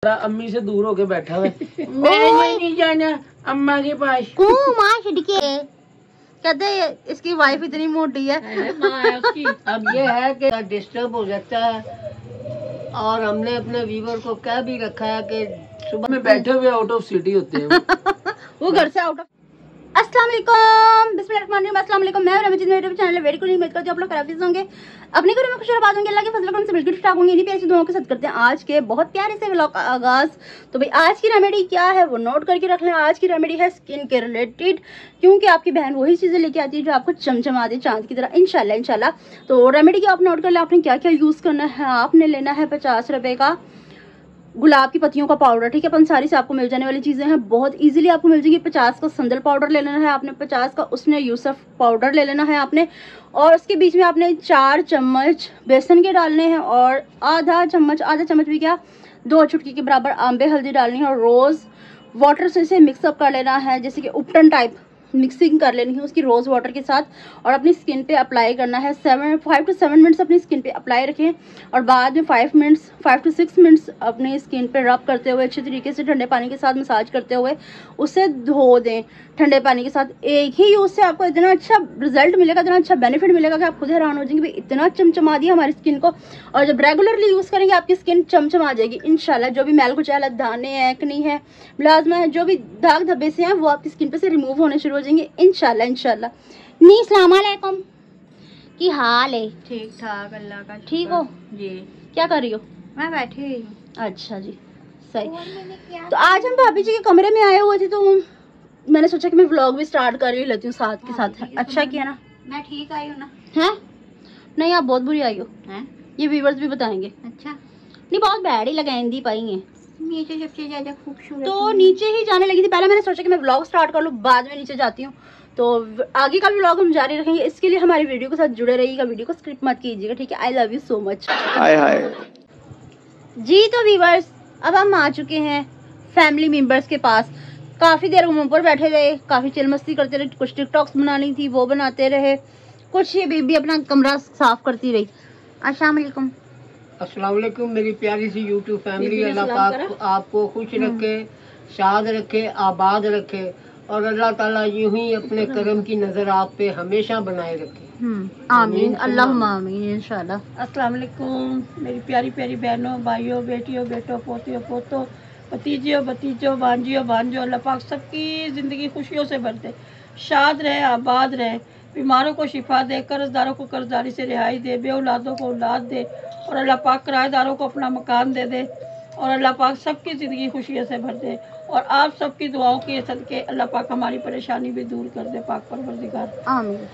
अम्मी से दूर होके बैठा है। मैंने नहीं जाना अम्मा के पास। माँ छिड़के कहते इसकी वाइफ इतनी मोटी है। अब ये है कि डिस्टर्ब हो जाता है और हमने अपने व्यूवर को कह भी रखा है कि सुबह में बैठे हुए आउट ऑफ सिटी होते हैं वो घर से आउट ऑफ। अस्सलाम वालेकुम, बिस्मिल्लाहिर्रहमानिर्रहीम। अस्सलाम वालेकुम, मैं रमजीत, मेरे यूट्यूब चैनल वेरी कुल उम्मीद करती हूँ आप लोग खराब होंगे, अपने घरों में खुश आबाद होंगे, अल्लाह के फजल करम से बिल्कुल ठीक होंगे। इन्हीं प्यारी दुआओं के साथ करते हैं आज के बहुत प्यारे से व्लॉग का आगाज। तो भाई आज की रेमेडी क्या है वो नोट करके रख लें। आज की रेमेडी है स्किन के रिलेटेड, क्योंकि आपकी बहन वही चीजें लेके आती है जो आपको चमचमा दे चांद की तरह, इंशाल्लाह। तो रेमेडी क्या आप नोट कर लें। आपने क्या क्या यूज करना है। आपने लेना है 50 रुपए का गुलाब की पत्तियों का पाउडर, ठीक है। पंसारी से आपको मिल जाने वाली चीजें हैं, बहुत इजीली आपको मिल जाएगी। 50 का संदल पाउडर ले लेना है आपने, 50 का उसने यूसफ पाउडर ले लेना है आपने, और उसके बीच में आपने 4 चम्मच बेसन के डालने हैं, और आधा चम्मच भी क्या 2 चुटकी के बराबर आंबे हल्दी डालनी है, और रोज वाटर से इसे मिक्सअप कर लेना है, जैसे कि उपटन टाइप मिक्सिंग कर लेनी है उसकी रोज वाटर के साथ, और अपनी स्किन पे अप्लाई करना है। 5 to 7 मिनट्स अपनी स्किन पे अप्लाई रखें, और बाद में 5 to 6 मिनट्स अपनी स्किन पे रब करते हुए अच्छे तरीके से ठंडे पानी के साथ मसाज करते हुए उसे धो दें ठंडे पानी के साथ। एक ही यूज से आपको इतना अच्छा रिजल्ट मिलेगा, इतना अच्छा बेनिफिट मिलेगा कि आप खुद हैरान हो जाएंगे भाई इतना चमचमा दिया हमारी स्किन को। और जब रेगुलरली यूज करेंगे आपकी स्किन चमचमा जाएगी इंशाल्लाह। जो भी मैल कुचैल, दाने हैं, एक्नी है, मिलाजमा है, जो भी दाग धब्बे से हैं वो आपकी स्किन पे से रिमूव होने शुरू हो जाएंगे इंशाल्लाह। नी अस्सलाम वालेकुम, की हाल है? ठीक ठाक, अल्लाह का ठीक हो जी। क्या कर रही हो? मैं बैठी हुई हूँ। अच्छा जी, सही। तो आज हम भाभी जी के कमरे में आए हुए थे, तो मैंने सोचा कि मैं व्लॉग भी स्टार्ट कर ही लेती हूँ साथ के साथ। अच्छा किया ना। मैं ठीक आई हूँ ना? हैं? नहीं आप बहुत बुरी आई हो। हैं? ये व्यूअर्स भी बताएंगे। अच्छा नहीं बहुत बैड ही लगाएंदी पाई है। नीचे सबसे ज्यादा खूबसूरत तो नीचे ही जाने लगी थी। पहले मैंने सोचा कि मैं व्लॉग स्टार्ट कर लूँ, बाद में नीचे जाती हूँ। तो आगे का व्लॉग हम जारी रखेंगे, इसके लिए हमारी वीडियो के साथ जुड़े रहिएगा, वीडियो को स्किप मत कीजिएगा, ठीक है। I love you so much. Hi जी तो व्यूअर्स अब हम आ चुके हैं फैमिली मेंबर्स के पास। काफी देर रूम पर बैठे रहे, काफी चिल मस्ती करते रहे, कुछ टिकटॉक्स बनानी थी वो बनाते रहे, कुछ ये बेबी अपना कमरा साफ करती रही। अस्सलाम वालेकुम। अस्सलाम वालेकुम मेरी प्यारी सी यूट्यूब फैमिली। अल्लाह पाक आपको खुश रखे, शाद रखे, आबाद रखे, और अल्लाह ताला यूं ही अपने करम की नजर आप पे हमेशा बनाए रखे। आमीन अल्लाहुम्मा आमीन इंशाल्लाह। अस्सलाम वालेकुम मेरी प्यारी प्यारी बहनों, भाइयों, बेटियों, बेटों, पोतियों, पोतों, भतीजियों, भतीजों, भांजियों, भांजों, अल्लाह पाक सबकी ज़िंदगी खुशियों से भर दे, शाद रहे, आबाद रहे, बीमारों को शिफा दे, कर्जदारों को कर्जदारी से रिहाई दे, बे औलादों को औलाद दे, और अल्लाह पाक किराएदारों को अपना मकान दे दे, और अल्लाह पाक सबकी ज़िंदगी खुशियों से भर दे, और आप सबकी दुआओं के सदके अल्लाह पाक हमारी परेशानी भी दूर कर दे पाक परवरदिगार आमीन।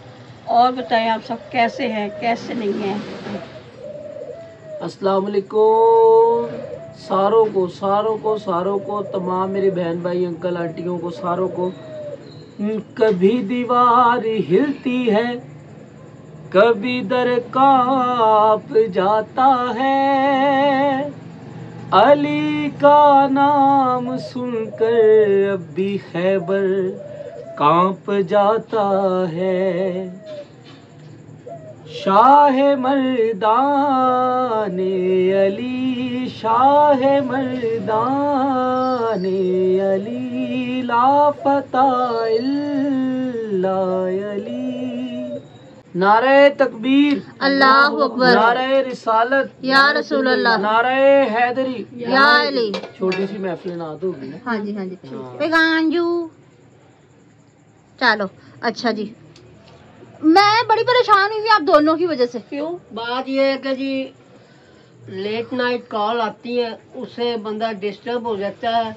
और बताएं आप सब कैसे हैं, कैसे नहीं हैं? अस्सलाम वालेकुम सारों को तमाम मेरे बहन भाई अंकल आंटियों को सारों को। कभी दीवार हिलती है, कभी दर कांप जाता है, अली का नाम सुनकर अब भी खैबर कांप जाता है। शाह मर्दाने अली, शाह मर्दाने अली, लाफता इल्ला अली। नारे तकबीर अल्लाहु अकबर, नारे रिसालत या रसूल अल्लाह, नारे हैदरी या अली। छोटी सी महफिल नात होगी ना। हाँ जी हाँ जी। पेगांजू चलो। अच्छा जी, मैं बड़ी परेशान हुई आप दोनों की वजह से। क्यों? बात ये है कि जी लेट नाइट कॉल आती है, उससे बंदा डिस्टर्ब हो जाता है,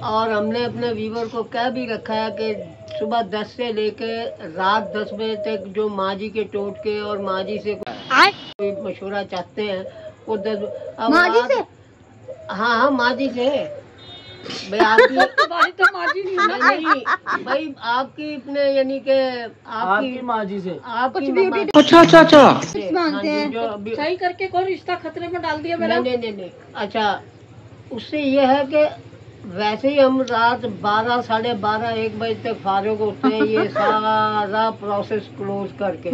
और हमने अपने व्यूवर को कह भी रखा है कि सुबह 10 से लेके रात 10 बजे तक जो माँ जी के टोटके और माँ जी से कोई मशवरा चाहते हैं वो 10 माँ जी से। हाँ माँ जी से भाई आपकी तो माँ जी नहीं भाई आपकी अपने यानी के आपकी माँ जी से आपकी अच्छा मांगते हैं जो अभी सही करके कोई रिश्ता खतरे में डाल दिया मेरा। नहीं। अच्छा उससे ये है कि वैसे ही हम रात 12, 12:30, 1 बजे तक फारिग होते हैं ये सारा प्रोसेस क्लोज करके।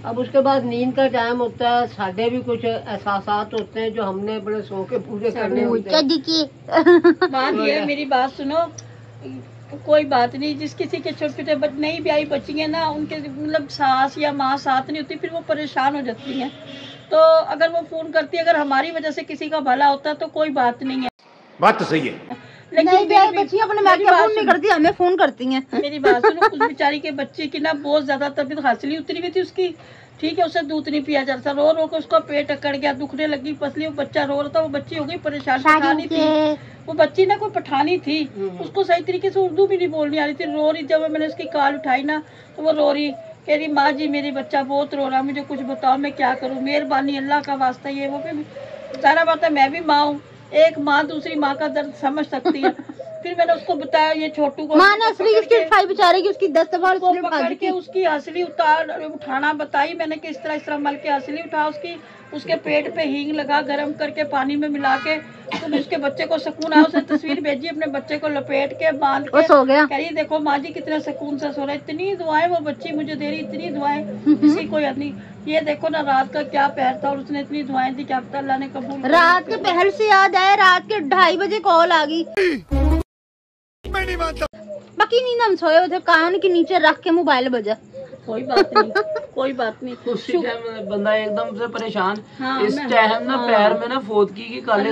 अब उसके बाद नींद का टाइम होता है, साढ़े भी कुछ एहसासात होते हैं जो हमने अपने सो के पूरे करने होते हैं। बात ये है, मेरी बात सुनो, कोई बात नहीं, जिस किसी के छोटे छोटे नई ब्याही बच्ची है ना, उनके मतलब सास या माँ साथ नहीं होती, फिर वो परेशान हो जाती हैं। तो अगर वो फोन करती है, अगर हमारी वजह से किसी का भला होता है तो कोई बात नहीं है। बात तो सही है, लेकिन ब्याही बच्ची अपने माँ के फोन नहीं करती, हमें फोन करती हैं। मेरी बात सुनो, उस बेचारी के बच्चे की ना बहुत ज्यादा तबीयत हासिली उतरी हुई थी उसकी, ठीक है, उसे दूध नहीं पिया जाता, रो रो के उसका पेट अकड़ गया, दुखने लगी पसली, वो बच्चा रो रहा था, वो बच्ची हो गई परेशान, पठानी थी वो बच्ची ना, कोई पठानी थी, उसको सही तरीके से उर्दू भी नहीं बोलनी आ रही थी, रो रही। जब मैंने उसकी कॉल उठाई ना तो वो रो रही, कह रही माँ जी मेरी बच्चा बहुत रो रहा, मुझे कुछ बताओ मैं क्या करूँ, मेहरबानी अल्लाह का वास्ता, ये वो। फिर सारा बात है, मैं भी माँ हूँ, एक माँ दूसरी माँ का दर्द समझ सकती है। फिर मैंने उसको बताया, ये छोटू को माँ ने असली उसकी उठाई बेचारे की, उसकी 10 दफा पकड़ के उसकी हंसली उठाना बताई मैंने कि इस तरह मल के हंसली उठा उसकी, उसके पेट पे हींग लगा, गर्म करके पानी में मिला के, तो उसके बच्चे को सुकून आया। उसने तस्वीर भेजी, अपने बच्चे को लपेट के बांध के सो गया। कह रही देखो माँ जी कितने सुकून से सो रहा है, इतनी दुआएं वो बच्ची मुझे दे रही, इतनी दुआएं किसी को याद नहीं। ये देखो ना रात का क्या पहर था और उसने इतनी दुआएं दी, क्या पता अल्लाह ने कबूल। रात के पहर से याद आया, रात के 2:30 बजे कॉल आ गई, बाकी नींद हम सोए हुए थे, कान के नीचे रख के मोबाइल बजा। कोई बात नहीं, कोई बात नहीं। उसी टाइम बंदा एकदम से परेशान। हाँ, इस टाइम ना पैर में ना फोदकी की काले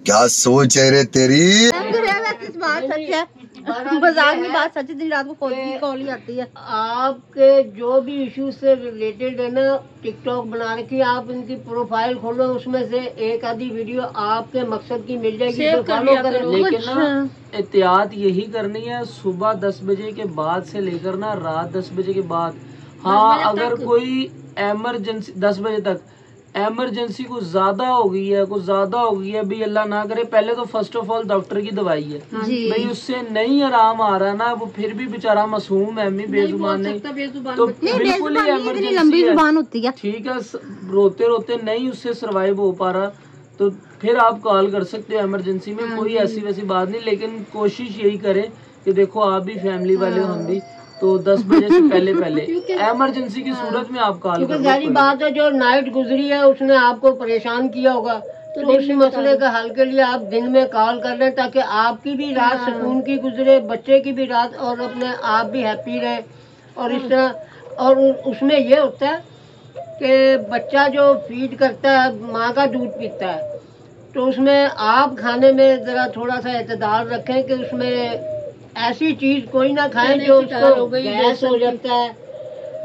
क्या सोच है रे तेरी। बात सच है, मजाक में बात सच है, दिन रात को फोन की कॉल ही आती है। आपके जो भी इश्यू से रिलेटेड है ना, टिकटॉक बना रखी, आप इनकी प्रोफाइल खोलो, उसमें से एक आधी वीडियो आपके मकसद की मिल जाएगी, तो फॉलो करें। लेकिन ना एहतियात यही करनी है, सुबह 10 बजे के बाद से लेकर ना रात 10 बजे के बाद। हाँ, अगर कोई एमरजेंसी 10 बजे तक एमरजेंसी कुछ ज्यादा हो गई है, भाई अल्लाह ना करे, पहले तो फर्स्ट ऑफ ऑल डॉक्टर की दवाई है भाई, उससे नहीं आराम आ रहा ना, वो फिर भी बेचारा मासूम है, बेजुबान नहीं, तो बिल्कुल ही इमरजेंसी लंबी जुबान होती है, ठीक है, रोते रोते नहीं उससे सर्वाइव हो पा रहा, तो फिर आप कॉल कर सकते हो इमरजेंसी में, कोई ऐसी वैसी बात नहीं। लेकिन कोशिश यही करें कि देखो आप भी फैमिली वाले हम भी, तो 10 बजे से पहले इमरजेंसी की सूरत में आप कॉल करो। क्योंकि सारी बात है, जो नाइट गुजरी है उसने आपको परेशान किया होगा, तो उस मसले के हल के लिए आप दिन में कॉल कर लें, ताकि आपकी भी रात सुकून की गुजरे, बच्चे की भी रात, और अपने आप भी हैप्पी रहे। और इस तरह, और उसमें ये होता है कि बच्चा जो फीड करता है, माँ का दूध पीता है, तो उसमें आप खाने में जरा थोड़ा सा एतदाल रखें कि उसमें ऐसी चीज कोई ना खाएं जो उसको गैस हो जाता है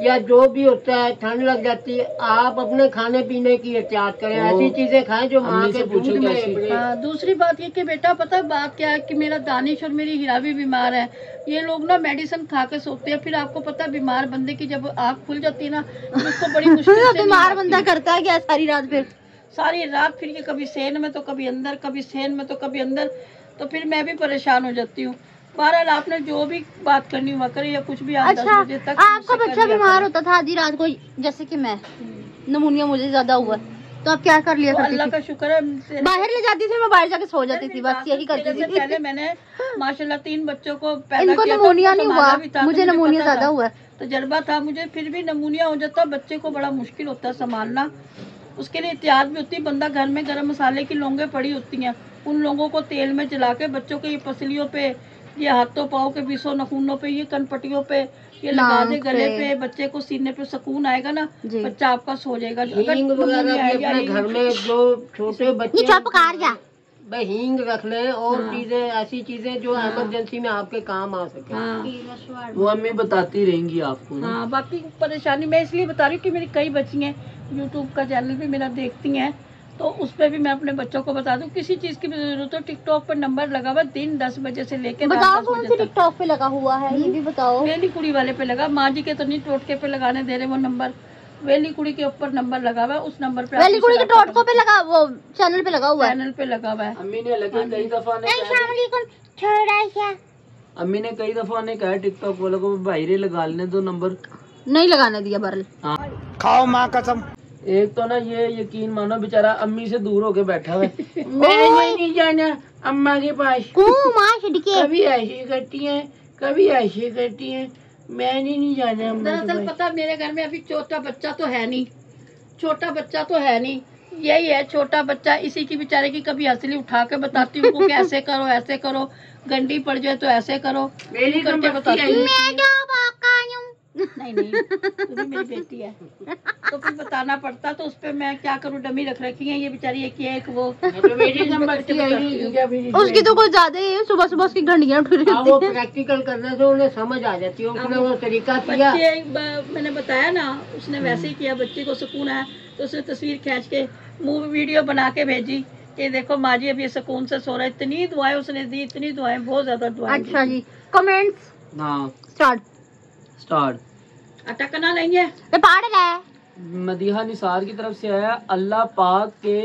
या जो भी होता है, ठंड लग जाती है। आप अपने खाने पीने की एहतियात करें, ऐसी चीजें खाएं जो माँ के दूध में। हाँ, दूसरी बात ये कि बेटा पता है बात क्या है कि मेरा दानिश और मेरी हीरा भी बीमार है, ये लोग ना मेडिसिन खा के सोते हैं, फिर आपको पता है बीमार बंदे की जब आँख खुल जाती है ना, तो उसको बड़ी मुश्किल से बीमार बंदा करता है क्या सारी रात, फिर सारी रात फिर ये कभी सेन में तो कभी अंदर, कभी सेन में तो कभी अंदर, तो फिर मैं भी परेशान हो जाती हूँ। बहरहाल आपने जो भी बात करनी हुआ करे या कुछ भी, आप 10 बजे तक आपका बच्चा बीमार होता था आधी रात को, जैसे कि मैं नमूनिया मुझे ज्यादा हुआ, तो आप क्या कर लिया करती अल्लाह का शुक्र है, बाहर ले जाती थी, मैं बाहर जाके सो जाती थी, बस यही करती थी। पहले मैंने माशाल्लाह 3 बच्चों को पैदा इनको किया, नमूनिया नहीं हुआ, मुझे तो नमूनिया ज्यादा हुआ, तजर्बा था मुझे, फिर भी नमूनिया हो जाता, बच्चे को बड़ा मुश्किल होता है संभालना, उसके लिए एहतियात भी होती है। बंदा घर में गरम मसाले की लौंगे पड़ी होती हैं, उन लोगों को तेल में जला के बच्चों के ये पसलियों पे, ये हाथों पाँव के बीसों नखूनों पे, ये कनपट्टियों पे ये लगा दे, गले पे, बच्चे को सीने पे सुकून आएगा ना, बच्चा आपका सो जाएगा। हींग वगैरह अपने घर में जो छोटे बच्चे भाई हींग रख लें, और चीजें ऐसी चीजें जो इमरजेंसी में आपके काम आ सके, वो अम्मी बताती रहेंगी आपको। हाँ, बाकी परेशानी मैं इसलिए बता रही हूँ कि मेरी कई बच्ची हैं, यूट्यूब का चैनल भी मेरा देखती हैं, तो उस पर भी मैं अपने बच्चों को बता दूं, किसी चीज की भी जरूरत हो, टिकटॉक पर नंबर लगा हुआ, दिन 10 बजे से लेकर बताओ कौन से टिकटॉक पे लगा हुआ है, ये भी बताओ। वेली कुड़ी वाले पे लगा, माँ जी के तो नहीं टोटके पे लगाने दे रहे वो नंबर, वेली कुड़ी के ऊपर नंबर लगा हुआ है, उस नंबर पे, वेली कुड़ी के टोटको पे लगा, वो चैनल पे लगा हुआ है, चैनल पे लगा हुआ है। अम्मी ने कई दफा ने कहा टिकटॉक वालों को भाई रे लगा लेने दो नंबर, नहीं लगाने दिया बरल। खाओ माँ कसम। एक तो ना ये यकीन मानो बेचारा अम्मी से दूर होके बैठा हुआ है, मैं नहीं जाना अम्मा के पास, कभी ऐसे करती हैं, कभी ऐसे करती हैं, मैंने नहीं जाना अम्मा दरअसल दुबई। पता मेरे घर में अभी छोटा बच्चा तो है नहीं, छोटा बच्चा तो है नहीं, यही है छोटा बच्चा। इसी की बेचारे की कभी हंसली उठा के बताती हूँ उनको कि ऐसे करो ऐसे करो, गंडी पड़ जाए तो ऐसे करो, मेरी तो करके बच्ची बताती हूँ। आई। नहीं नहीं, तू भी मेरी बेटी है तो फिर बताना पड़ता, तो उस पे मैं क्या करूँ, डमी रख रखी है ये बेचारी, एक ये एक वो। तो मेरी तो बच्ची आई नहीं, क्योंकि अभी उसकी तो कुछ ज्यादा ही है, सुबह सुबह उसकी घंटियां उठ रही हाँ, वो होती हैं। प्रैक्टिकल करने से उन्हें समझ आ जाती है, उसने वो तरीका किया। मैंने बताया ना, उसने वैसे ही किया, बच्चे को सुकून है तो उसने तस्वीर खींच के वीडियो बना के भेजी कि देखो माँ जी अभी सुकून से सो रहा है। इतनी दुआएं उसने दी, इतनी दुआएं, बहुत ज्यादा दुआएं दी। अच्छा जी, कमेंट्स हाँ स्टार्ट। अटकना नहीं है। ये पढ़ रहा है। मदीहा निसार की तरफ से आया, अल्लाह पाक के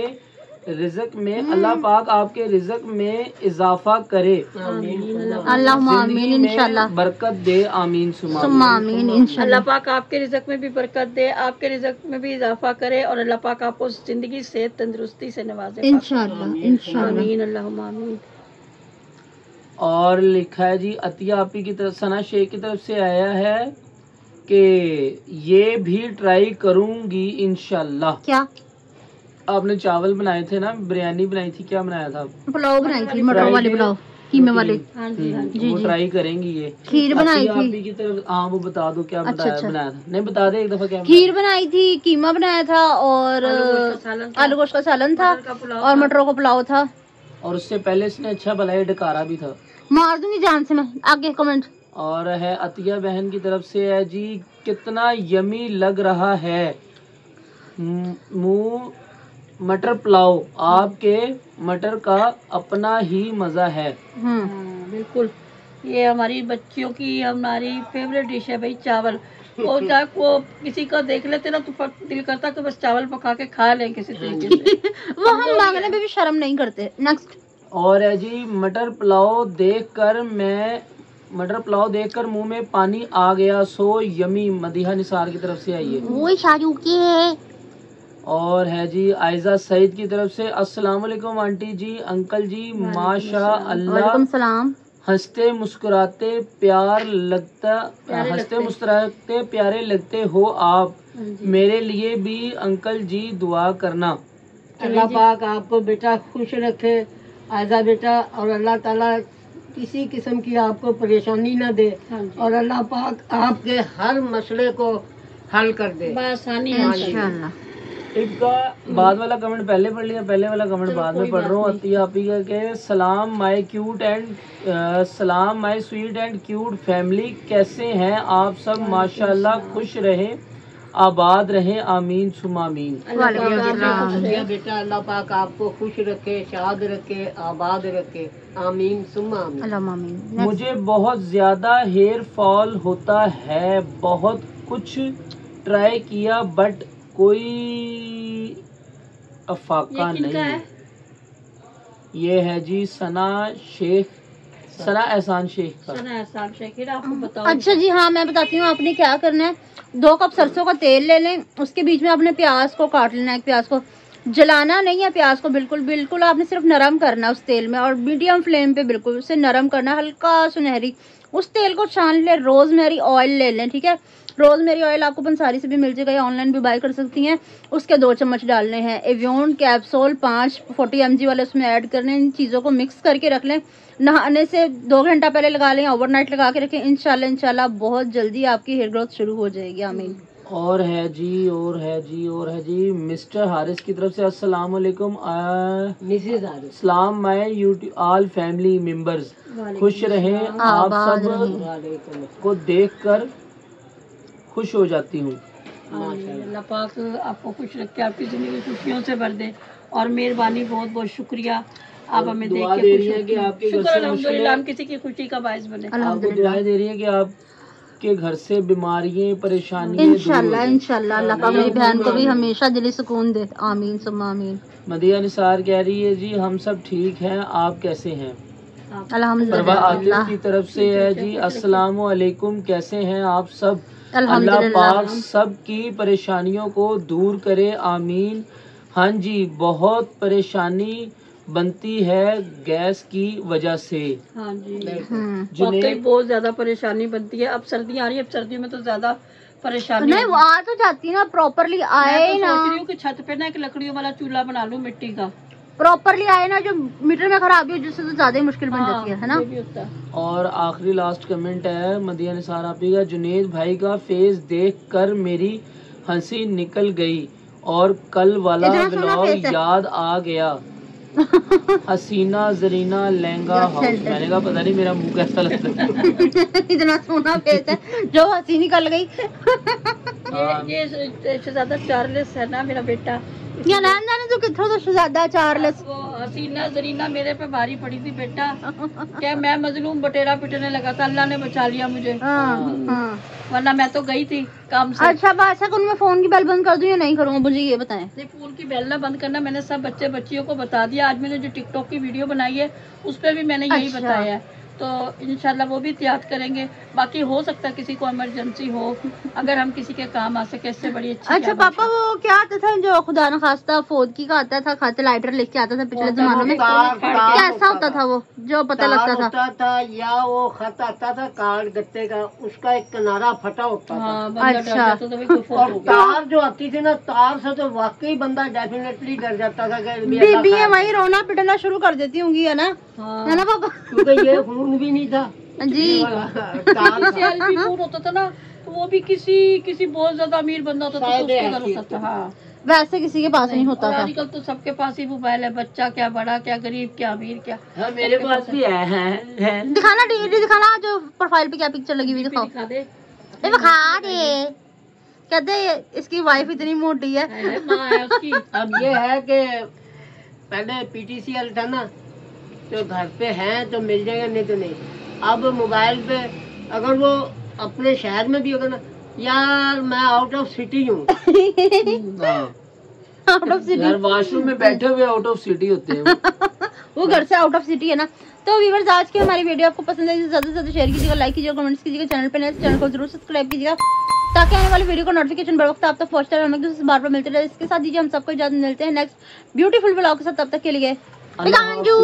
रिज़्क में, अल्लाह पाक आपके रिज़्क में इजाफा करे, अल्लाहुम्मा आमीन जिंदगी में इंशाल्लाह, बरकत दे, आमीन सुमा सुम्मा आमीन अल्लाह इंशाल्लाह। पाक आपके रिज़्क में भी बरकत दे, आपके रिज़्क में भी इजाफा करे और अल्लाह पाक आपको जिंदगी सेहत तंदुरुस्ती से नवाजे। इंशाल्लाह इंशाल्लाह। आमीन अल्लाहुम्मा आमीन। और लिखा है जी अतिया आपी की तरफ, सना शेख की तरफ से आया है कि ये भी ट्राई करूंगी इंशाल्लाह। क्या आपने चावल बनाए थे ना, बिरयानी बनाई थी, क्या बनाया था? पुलाव बनाई थी, मटर वाले पुलाव, कीमे वाले। हाँ जी हाँ जी। जी, वो जी। ट्राई करेंगी ये। खीर बनाई अतिया थी। आपी की तरफ, हाँ वो बता दो क्या अच्छा, बताया, अच्छा। बनाया था? नहीं बता दे एक दफा क्या खीर बनाई थी, कीमा बनाया था और आलू गोश्त का सालन था मटर का पुलाव और मटरों का पुलाव था। और उससे पहले इसने अच्छा भला डकारा भी था। मार दूंगी जान से मैं। आगे कमेंट। और है अतिया बहन की तरफ से है जी, कितना यमी लग रहा है मुंह मटर पुलाव, आपके मटर का अपना ही मजा है। हाँ, बिल्कुल। ये हमारी बच्चियों की हमारी फेवरेट डिश है भाई, चावल। वो जब वो किसी को देख लेते ना तो दिल करता कि बस चावल पका के खा लें किसी तरीके से। वो हम मांगने पे भी शर्म नहीं करते। नेक्स्ट। और है जी मटर पुलाव देखकर मुंह में पानी आ गया, सो यमी, मदीहा निसार की तरफ से आई है। वो शाजू के है। और है जी आयजा सईद की तरफ से, अस्सलाम वालेकुम आंटी जी, अंकल जी, माशा अल्लाह, वालेकुम सलाम। हंसते मुस्कुराते प्यारे लगते हो आप, मेरे लिए भी अंकल जी दुआ करना। अल्लाह पाक आपको बेटा खुश रखे आयजा बेटा, और अल्लाह ताला किसी किस्म की आपको परेशानी ना दे, और अल्लाह पाक आपके हर मसले को हल कर दे। आसानी इंशाल्लाह। इनका बाद वाला कमेंट पहले पढ़ लिया, पहले वाला कमेंट बाद में पढ़ रहा हूँ। अतिया आपी का के सलाम my sweet and cute family, कैसे हैं आप सब? माशाल्लाह, खुश रहे, आबाद रहे, आमीन सुमा आमीन। बेटा अल्लाह पाक आपको खुश रखे, शाद रखे, आबाद रखे, आमीन सुम्मा आमीन। अल्लाहुम्मा आमीन। मुझे बहुत ज्यादा हेयर फॉल होता है, बहुत कुछ ट्राई किया बट कोई अफाका नहीं। ये है जी सना एहसान शेख का। आपको बताओ। अच्छा जी, हाँ मैं बताती हूँ आपने क्या करना है। 2 कप सरसों का तेल ले लें, उसके बीच में आपने प्याज को काट लेना है। प्याज को जलाना नहीं है, प्याज को बिल्कुल आपने सिर्फ नरम करना है उस तेल में, और मीडियम फ्लेम पे बिल्कुल उसे नरम करना, हल्का सुनहरी। उस तेल को छान ले, रोजमेरी ऑयल ले लें, ठीक है। रोजमेरी ऑयल आपको पंसारी से भी मिल जाएगा, या ऑनलाइन भी बाय कर सकती हैं। उसके 2 चम्मच डालने हैं। एवियन कैप्सूल 5 40 mg वाले उसमें ऐड करने। इन चीज़ों को मिक्स करके रख लें। नहाने से 2 घंटा पहले लगा लें, ओवरनाइट लगा के रखें। इंशाल्लाह बहुत जल्दी आपकी हेयर ग्रोथ शुरू हो जाएगी। आमीन। और है जी मिस्टर हारिस की तरफ से, अस्सलाम वालेकुम मिसेज हारिस, सलाम my YouTube all family members, खुश रहें, आप सब को देखकर खुश हो जाती हूँ। अल्लाह पाक आपको खुश रखे, आपकी जिंदगी खुशियों से भर दे। और मेहरबानी, बहुत बहुत शुक्रिया, आप हमें देख के दे खुश रही है कि आपके घर शुक्र से अल्हम्दुलिल्लाह, हम किसी की खुशी का बायस बने। आपको दुआएं दे रही है कि आपके घर से बीमारियां परेशानियां इंशाल्लाह अल्लाह पाक मेरी बहन को भी हमेशा दिली सुकून दे। आमीन सुम्मा आमीन। मदिया निसार कह रही है जी हम सब ठीक हैं, आप कैसे हैं? परवा अल्हम्दुलिल्लाह आतिफ की तरफ से है जी, अस्सलाम वालेकुम, कैसे हैं आप सब? अल्लाह अल्हम्दुलिल्लाह। पाक सब की परेशानियों को दूर करे, आमीन। हाँ जी, बहुत परेशानी बनती है गैस की वजह से। हाँ जी, जुनेद वाकई बहुत ज्यादा परेशानी बनती है। अब सर्दियाँ आ रही है, अब सर्दियों में तो ज्यादा परेशानी नहीं वो आ तो जाती है ना, प्रॉपरली आए मैं तो ना, सोच रही हूँ कि छत पे ना एक लकड़ियों वाला चूल्हा बना लूं मिट्टी का। प्रॉपरली आए ना, जो मीटर में खराबी हो जिससे तो ज्यादा ही मुश्किल बन जाती है ना। ये भी होता है। और आखिरी लास्ट कमेंट है मदिया निसार आपी का, जुनेद भाई का फेस देख कर मेरी हंसी निकल गई और कल वाला इतना सोना व्लॉग फेस है। याद आ गया। हसीना जरीना लहंगा हाउस। मैंने कहा पता नहीं मेरा मुंह कैसा लगता है। इतना सोना फेस है, जो हंसी निकल गई। ये शहजादा चार्ल्स है ना मेरा बेटा, या नाम जाने तो कितना तो शहजादा चार्ल्स। वो हसीना जरीना मेरे पे भारी पड़ी थी बेटा। क्या मैं मजलूम बटेरा पिटने लगा था, अल्लाह ने बचा लिया मुझे, हाँ। वरना मैं तो गई थी काम से। अच्छा बादशाह को मैं फोन की बेल बंद कर दूं या नहीं करूँगा, मुझे ये बताएं। ये फोन की बेल ना बंद करना, मैंने सब बच्चे बच्चियों को बता दिया। आज मैंने जो टिकटॉक की वीडियो बनाई है उस पर भी मैंने यही अच्छा। बताया है, तो इंशाल्लाह वो भी एहतियात करेंगे। बाकी हो सकता है किसी को इमरजेंसी हो, अगर हम किसी के काम आ सके, इससे बड़ी अच्छी अच्छा क्या बात पापा वो क्या आता था जो खुदा न खास्ता फौत की का आता था, खाते लाइटर लेके आता था पिछले जमानों में, कैसा होता था वो जो पता लगता था? होता था या वो खत आता था कार्ड गत्ते का, उसका एक किनारा फटा होता है। था। हाँ, बंदा डर अच्छा। जाता था, भाई कोई फोन और हो गया। तार जो आती थी ना, तार से तो वाकई बंदा डेफिनेटली डर जाता था कि बीबी है वही रोना पिटना शुरू कर देती होंगी, है ना? हाँ। है ना पापा? क्योंकि ये खून भी नहीं था जी। तार किसी एलपी फोन होता था ना, तो वो भी किसी बहुत ज्यादा अमीर बंदा होता था तो उसके घर होता था। हाँ, वैसे किसी के पास नहीं होता और था। आजकल तो सबके पास ही मोबाइल है, बच्चा क्या बड़ा क्या गरीब क्या अमीर क्या। हाँ, मेरे पास भी है। दिखाना डीडी दिखाना, जो प्रोफाइल पे क्या पिक्चर लगी हुई दिखाओ। दिखा दे। दिखा दे। कहते इसकी वाइफ इतनी मोटी है। माँ है उसकी। अब ये है कि पहले पीटीसीएल था ना, तो घर पे हैं तो मिल जाएगा, नहीं तो नहीं। अब मोबाइल पे अगर वो अपने शहर में भी होगा ना, यार मैं आउट ऑफ सिटी हूँ, आउट ऑफ सिटी। यार वॉशरूम में बैठे हुए आउट ऑफ सिटी होते हैं। वो घर से आउट ऑफ सिटी है ना। तो व्यूअर्स आज की हमारी वीडियो आपको पसंद है, ज्यादा से ज्यादा शेयर कीजिएगा, लाइक कीजिएगा, कमेंट्स कीजिएगा, चैनल पे नए चैनल को जरूर सब्सक्राइब कीजिएगा ताकि आने वाली वीडियो का नोटिफिकेशन बर वक्त आप तक पहुंचता रहे। हम एक दूसरे से बार बार मिलते रहे। इसके साथ दीजिए हम सबको इजाजत, मिलते हैं नेक्स्ट ब्यूटीफुल व्लॉग के साथ। तब तक के लिए अल्लाह हाफिज।